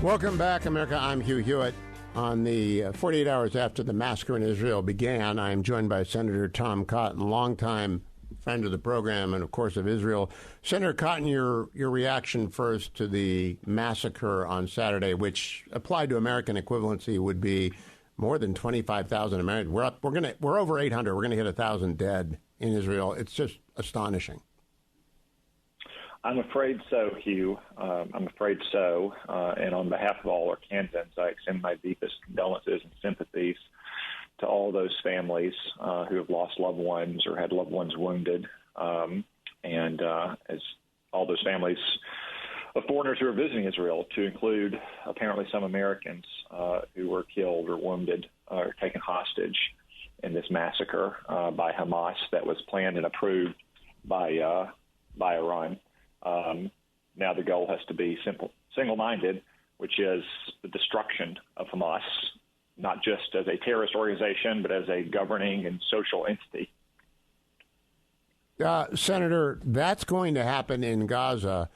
Welcome back, America. I'm Hugh Hewitt. On the 48 hours after the massacre in Israel began, I am joined by Senator Tom Cotton, longtime friend of the program and, of course, of Israel. Senator Cotton, your reaction first to the massacre on Saturday, which applied to American equivalency would be more than 25,000 Americans. We're over 800. We're going to hit 1,000 dead in Israel. It's just astonishing. I'm afraid so, Hugh. I'm afraid so. And on behalf of all Arkansans, I extend my deepest condolences and sympathies to all those families who have lost loved ones or had loved ones wounded. And as all those families of foreigners who are visiting Israel, to include apparently some Americans who were killed or wounded or taken hostage in this massacre by Hamas that was planned and approved by Iran. Now the goal has to be single-minded, which is the destruction of Hamas, not just as a terrorist organization, but as a governing and social entity. Senator, that's going to happen in Gaza.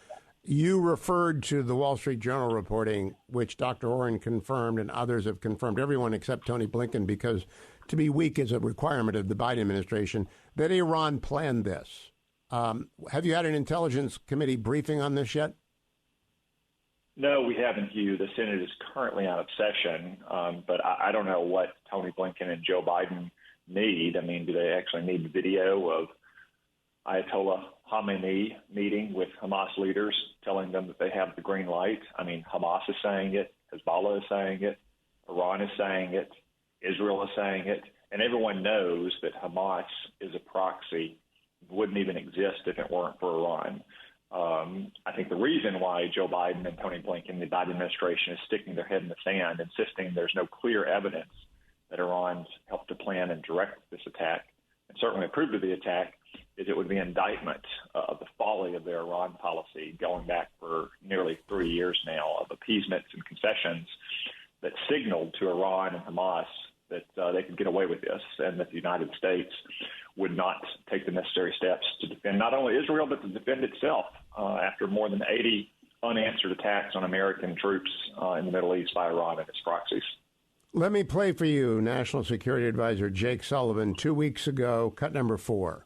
You referred to the Wall Street Journal reporting, which Dr. Oren confirmed and others have confirmed, everyone except Tony Blinken, because to be weak is a requirement of the Biden administration, that Iran planned this. Have you had an Intelligence Committee briefing on this yet? No, we haven't, Hugh. The Senate is currently out of session, but I don't know what Tony Blinken and Joe Biden need. I mean, do they actually need video of Ayatollah Khamenei meeting with Hamas leaders, telling them that they have the green light? I mean, Hamas is saying it, Hezbollah is saying it, Iran is saying it, Israel is saying it, and everyone knows that Hamas is a proxy, wouldn't even exist if it weren't for Iran. I think the reason why Joe Biden and Tony Blinken, the Biden administration, is sticking their head in the sand, insisting there's no clear evidence that Iran helped to plan and direct this attack, and certainly approved of the attack, is it would be an indictment of the folly of their Iran policy going back for nearly 3 years now of appeasements and concessions that signaled to Iran and Hamas that they could get away with this and that the United States would not take the necessary steps to defend not only Israel, but to defend itself after more than 80 unanswered attacks on American troops in the Middle East by Iran and its proxies. Let me play for you National Security Advisor Jake Sullivan 2 weeks ago, cut number 4.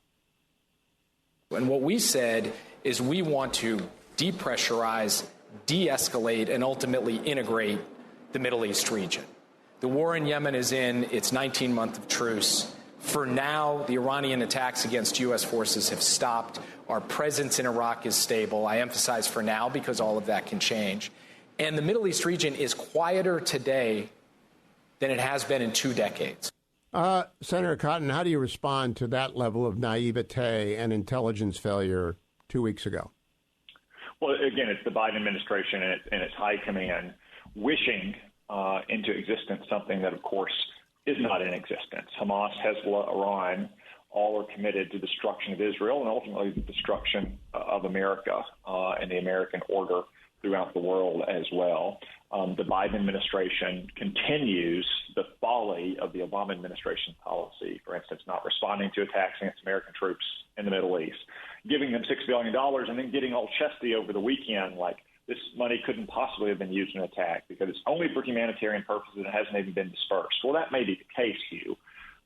And what we said is we want to depressurize, de-escalate, and ultimately integrate the Middle East region. The war in Yemen is in its 19th month of truce. For now, the Iranian attacks against U.S. forces have stopped. Our presence in Iraq is stable. I emphasize for now because all of that can change. And the Middle East region is quieter today than it has been in 2 decades. Senator Cotton, how do you respond to that level of naivete and intelligence failure 2 weeks ago? Well, again, it's the Biden administration and its high command wishing into existence something that, of course, is not in existence. Hamas, Hezbollah, Iran, all are committed to destruction of Israel and ultimately the destruction of America and the American order throughout the world as well. The Biden administration continues the folly of the Obama administration policy, for instance, not responding to attacks against American troops in the Middle East, giving them $6 billion and then getting all chesty over the weekend like this money couldn't possibly have been used in an attack because it's only for humanitarian purposes and it hasn't even been dispersed. Well, that may be the case, Hugh,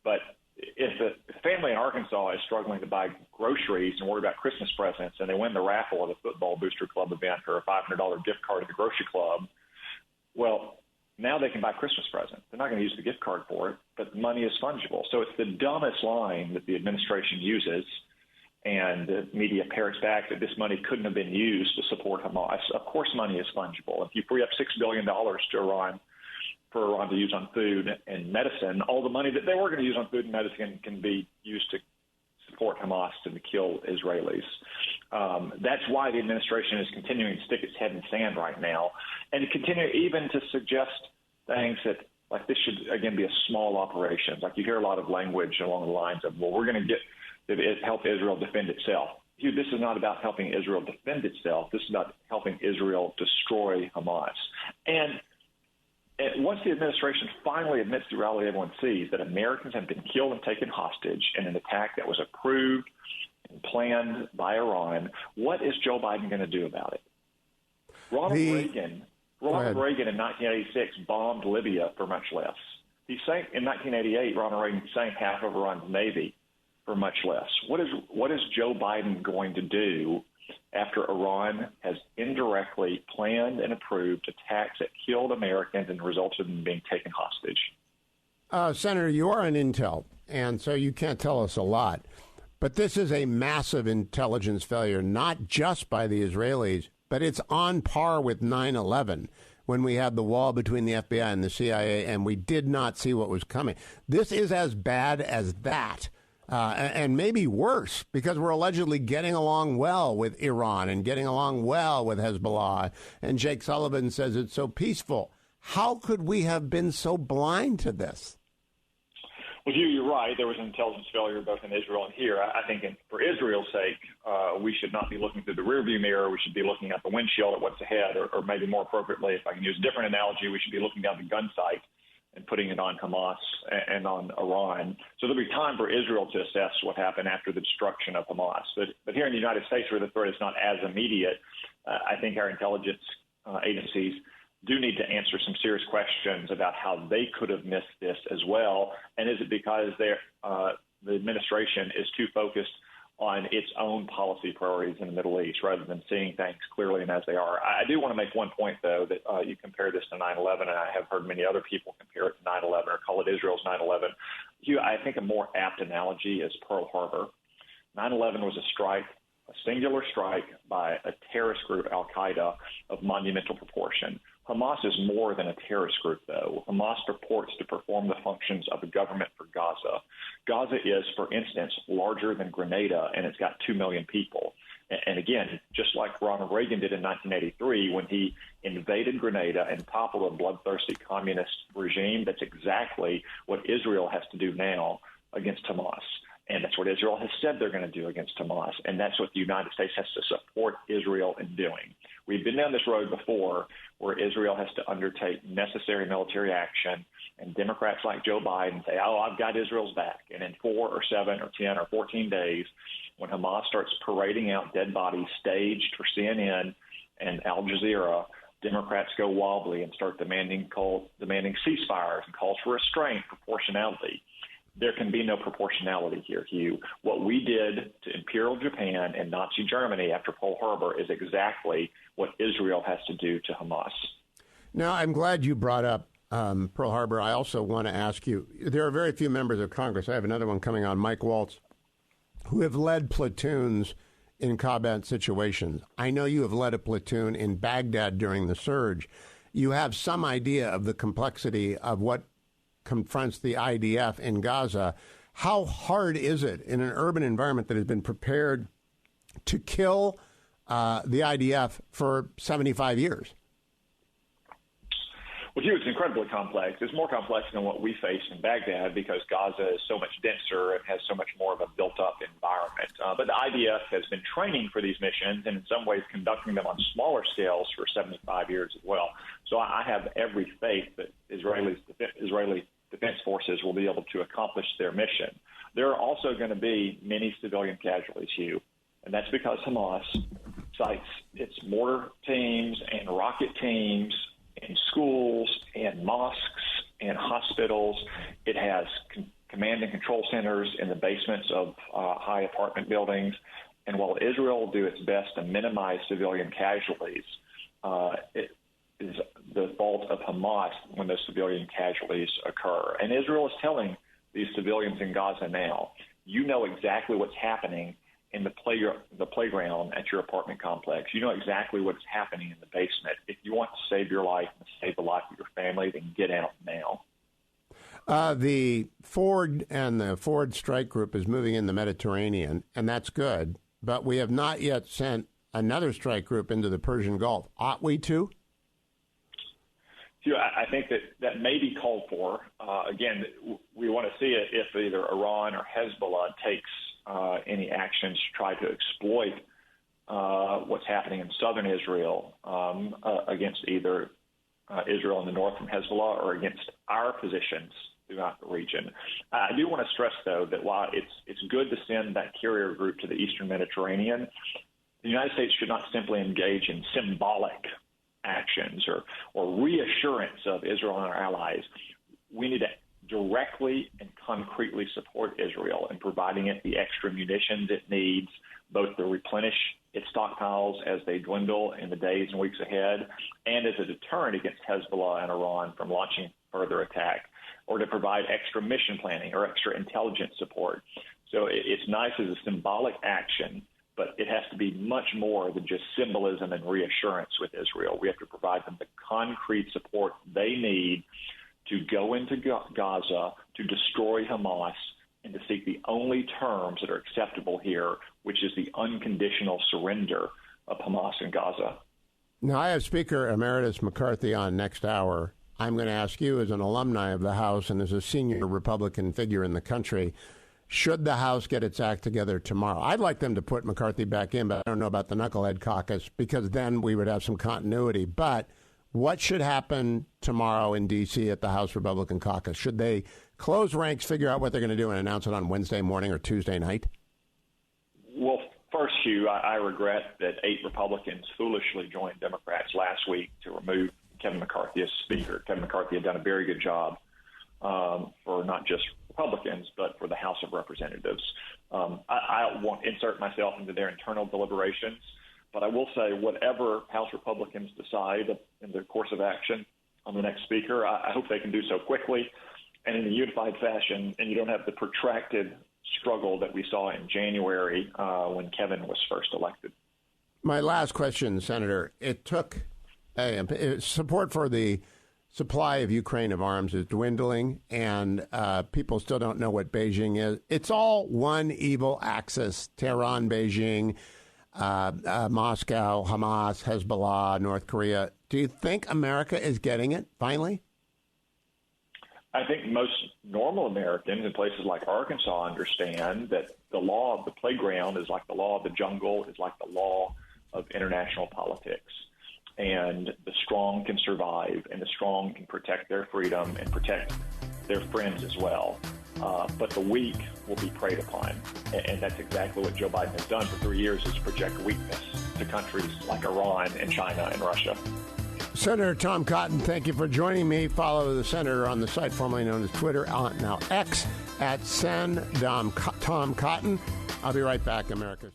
but if a family in Arkansas is struggling to buy groceries and worry about Christmas presents and they win the raffle of the Football Booster Club event or a $500 gift card at the grocery club, well, now they can buy Christmas presents. They're not going to use the gift card for it, but the money is fungible. So it's the dumbest line that the administration uses, and the media parrots back that this money couldn't have been used to support Hamas. Of course money is fungible. If you free up $6 billion to Iran for Iran to use on food and medicine, all the money that they were going to use on food and medicine can be used to support Hamas and to kill Israelis. That's why the administration is continuing to stick its head in the sand right now and to continue even to suggest things that, like, this should, again, be a small operation. Like, you hear a lot of language along the lines of, well, we're going to help Israel defend itself. Hugh, this is not about helping Israel defend itself. This is about helping Israel destroy Hamas. And once the administration finally admits the reality everyone sees, that Americans have been killed and taken hostage in an attack that was approved and planned by Iran, what is Joe Biden going to do about it? Ronald Reagan Ronald Reagan in 1986 bombed Libya for much less. He sank in 1988. Ronald Reagan sank half of Iran's navy for much less. What is Joe Biden going to do after Iran has indirectly planned and approved attacks that killed Americans and resulted in being taken hostage? Senator, you are an intel, and so you can't tell us a lot. But this is a massive intelligence failure, not just by the Israelis, but it's on par with 9/11, when we had the wall between the FBI and the CIA, and we did not see what was coming. This is as bad as that, and maybe worse, because we're allegedly getting along well with Iran and getting along well with Hezbollah, and Jake Sullivan says it's so peaceful. How could we have been so blind to this? Well, Hugh, you're right. There was an intelligence failure both in Israel and here. I think for Israel's sake, we should not be looking through the rearview mirror. We should be looking at the windshield at what's ahead, or maybe more appropriately, if I can use a different analogy, we should be looking down the gun sight and putting it on Hamas and on Iran. So there'll be time for Israel to assess what happened after the destruction of Hamas. But here in the United States, where the threat is not as immediate, I think our intelligence agencies do need to answer some serious questions about how they could have missed this as well. And is it because the administration is too focused on its own policy priorities in the Middle East rather than seeing things clearly and as they are? I do want to make one point, though, that you compare this to 9/11, and I have heard many other people compare it to 9/11 or call it Israel's 9/11. I think a more apt analogy is Pearl Harbor. 9/11 was a singular strike by a terrorist group, Al-Qaeda, of monumental proportion. Hamas is more than a terrorist group, though. Hamas purports to perform the functions of a government for Gaza. Gaza is, for instance, larger than Grenada, and it's got 2 million people. And again, just like Ronald Reagan did in 1983 when he invaded Grenada and toppled a bloodthirsty communist regime, that's exactly what Israel has to do now against Hamas. And that's what Israel has said they're going to do against Hamas. And that's what the United States has to support Israel in doing. We've been down this road before where Israel has to undertake necessary military action, and Democrats like Joe Biden say, oh, I've got Israel's back. And in 4 or 7 or 10 or 14 days, when Hamas starts parading out dead bodies staged for CNN and Al Jazeera, Democrats go wobbly and start demanding ceasefires and calls for restraint, proportionality. There can be no proportionality here, Hugh. What we did to Imperial Japan and Nazi Germany after Pearl Harbor is exactly what Israel has to do to Hamas. Now, I'm glad you brought up Pearl Harbor. I also want to ask you, there are very few members of Congress. I have another one coming on, Mike Waltz, who have led platoons in combat situations. I know you have led a platoon in Baghdad during the surge. You have some idea of the complexity of what confronts the IDF in Gaza. How hard is it in an urban environment that has been prepared to kill the IDF for 75 years? Well, Hugh, it's incredibly complex. It's more complex than what we face in Baghdad because Gaza is so much denser and has so much more of a built-up environment. But the IDF has been training for these missions and in some ways conducting them on smaller scales for 75 years as well. So I have every faith that Israeli defense forces will be able to accomplish their mission. There are also going to be many civilian casualties, Hugh, and that's because Hamas sites its mortar teams and rocket teams in schools and mosques and hospitals. It has command and control centers in the basements of high apartment buildings. And while Israel will do its best to minimize civilian casualties, it is the fault of Hamas when those civilian casualties occur. And Israel is telling these civilians in Gaza now, you know exactly what's happening in the playground at your apartment complex. You know exactly what's happening in the basement. If you want to save your life and save the life of your family, then get out now. The Ford and the Ford Strike Group is moving in the Mediterranean, and that's good. But we have not yet sent another strike group into the Persian Gulf. Ought we to? I think that may be called for. Again, we want to see it if either Iran or Hezbollah takes any actions to try to exploit what's happening in southern Israel against either Israel in the north from Hezbollah or against our positions throughout the region. I do want to stress, though, that while it's good to send that carrier group to the eastern Mediterranean, the United States should not simply engage in symbolic actions or reassurance of Israel and our allies. We need to directly and concretely support Israel in providing it the extra munitions it needs, both to replenish its stockpiles as they dwindle in the days and weeks ahead, and as a deterrent against Hezbollah and Iran from launching further attack, or to provide extra mission planning or extra intelligence support. So it's nice as a symbolic action, but it has to be much more than just symbolism and reassurance with Israel. We have to provide them the concrete support they need to go into Gaza, to destroy Hamas, and to seek the only terms that are acceptable here, which is the unconditional surrender of Hamas in Gaza. Now, I have Speaker Emeritus McCarthy on next hour. I'm going to ask you, as an alumni of the House and as a senior Republican figure in the country, should the House get its act together tomorrow? I'd like them to put McCarthy back in, but I don't know about the Knucklehead Caucus, because then we would have some continuity. But what should happen tomorrow in D.C. at the House Republican Caucus? Should they close ranks, figure out what they're going to do, and announce it on Wednesday morning or Tuesday night? Well, first, Hugh, I regret that 8 Republicans foolishly joined Democrats last week to remove Kevin McCarthy as Speaker. Kevin McCarthy had done a very good job for not just Republicans, but for the House of Representatives. I won't insert myself into their internal deliberations, but I will say whatever House Republicans decide in their course of action on the next Speaker, I hope they can do so quickly and in a unified fashion, and you don't have the protracted struggle that we saw in January when Kevin was first elected. My last question, Senator. It took support for the supply of Ukraine of arms is dwindling, and people still don't know what Beijing is. It's all one evil axis: Tehran, Beijing, Moscow, Hamas, Hezbollah, North Korea. Do you think America is getting it finally? I think most normal Americans in places like Arkansas understand that the law of the playground is like the law of the jungle, is like the law of international politics. And the strong can survive, and the strong can protect their freedom and protect their friends as well. But the weak will be preyed upon. And that's exactly what Joe Biden has done for 3 years, is project weakness to countries like Iran and China and Russia. Senator Tom Cotton, thank you for joining me. Follow the senator on the site formerly known as Twitter, now X, at Tom Cotton. I'll be right back, America.